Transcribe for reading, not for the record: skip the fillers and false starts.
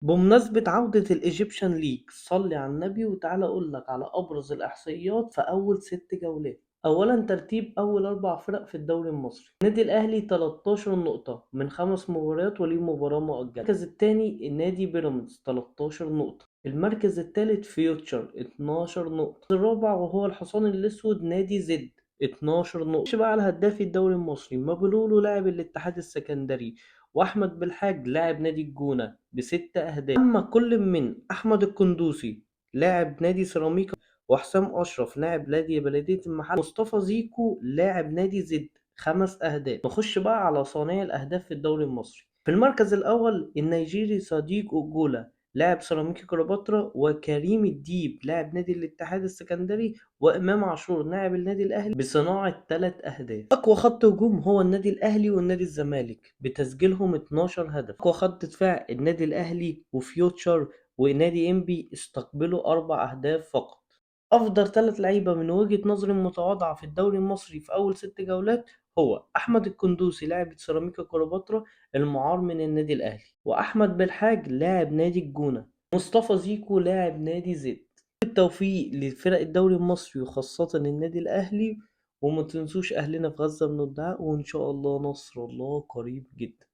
بمناسبة عودة الإيجيبشن ليج، صلي على النبي وتعالى أقول لك على أبرز الإحصائيات في أول 6 جولات. أولا ترتيب أول 4 فرق في الدوري المصري. النادي الأهلي 13 نقطة من 5 مباريات وليه مباراة مؤجلة. المركز الثاني النادي بيراميدز 13 نقطة. المركز الثالث فيوتشر 12 نقطة. الرابع وهو الحصان الأسود نادي زد 12 نقطة. مش بقى على هداف الدوري المصري، مبلولو لاعب الاتحاد السكندري، واحمد بالحاج لاعب نادي الجونة ب6 اهداف. اما كل من احمد القندوسي لاعب نادي سيراميكا، وحسام اشرف لاعب نادي بلدية المحل، مصطفى زيكو لاعب نادي زد 5 اهداف. نخش بقى على صانع الاهداف في الدوري المصري. في المركز الاول النيجيري صديق اوجولا لاعب سيراميكا كليوباترا، وكريم الديب لاعب نادي الاتحاد السكندري، وامام عاشور لاعب النادي الاهلي بصناعة 3 اهداف. اقوى خط هجوم هو النادي الاهلي والنادي الزمالك بتسجيلهم 12 هدف. اقوى خط دفاع النادي الاهلي وفيوتشر ونادي انبي استقبلوا 4 اهداف فقط. افضل 3 لعيبه من وجهة نظري المتواضعه في الدوري المصري في اول 6 جولات هو احمد القندوسي لاعب سيراميكا كليوباترا المعار من النادي الاهلي، واحمد بالحاج لاعب نادي الجونة، مصطفى زيكو لاعب نادي زد. بالتوفيق لفرق الدوري المصري وخاصة النادي الأهلي، وما تنسوش أهلنا في غزة من الدعاء، وإن شاء الله نصر الله قريب جدا.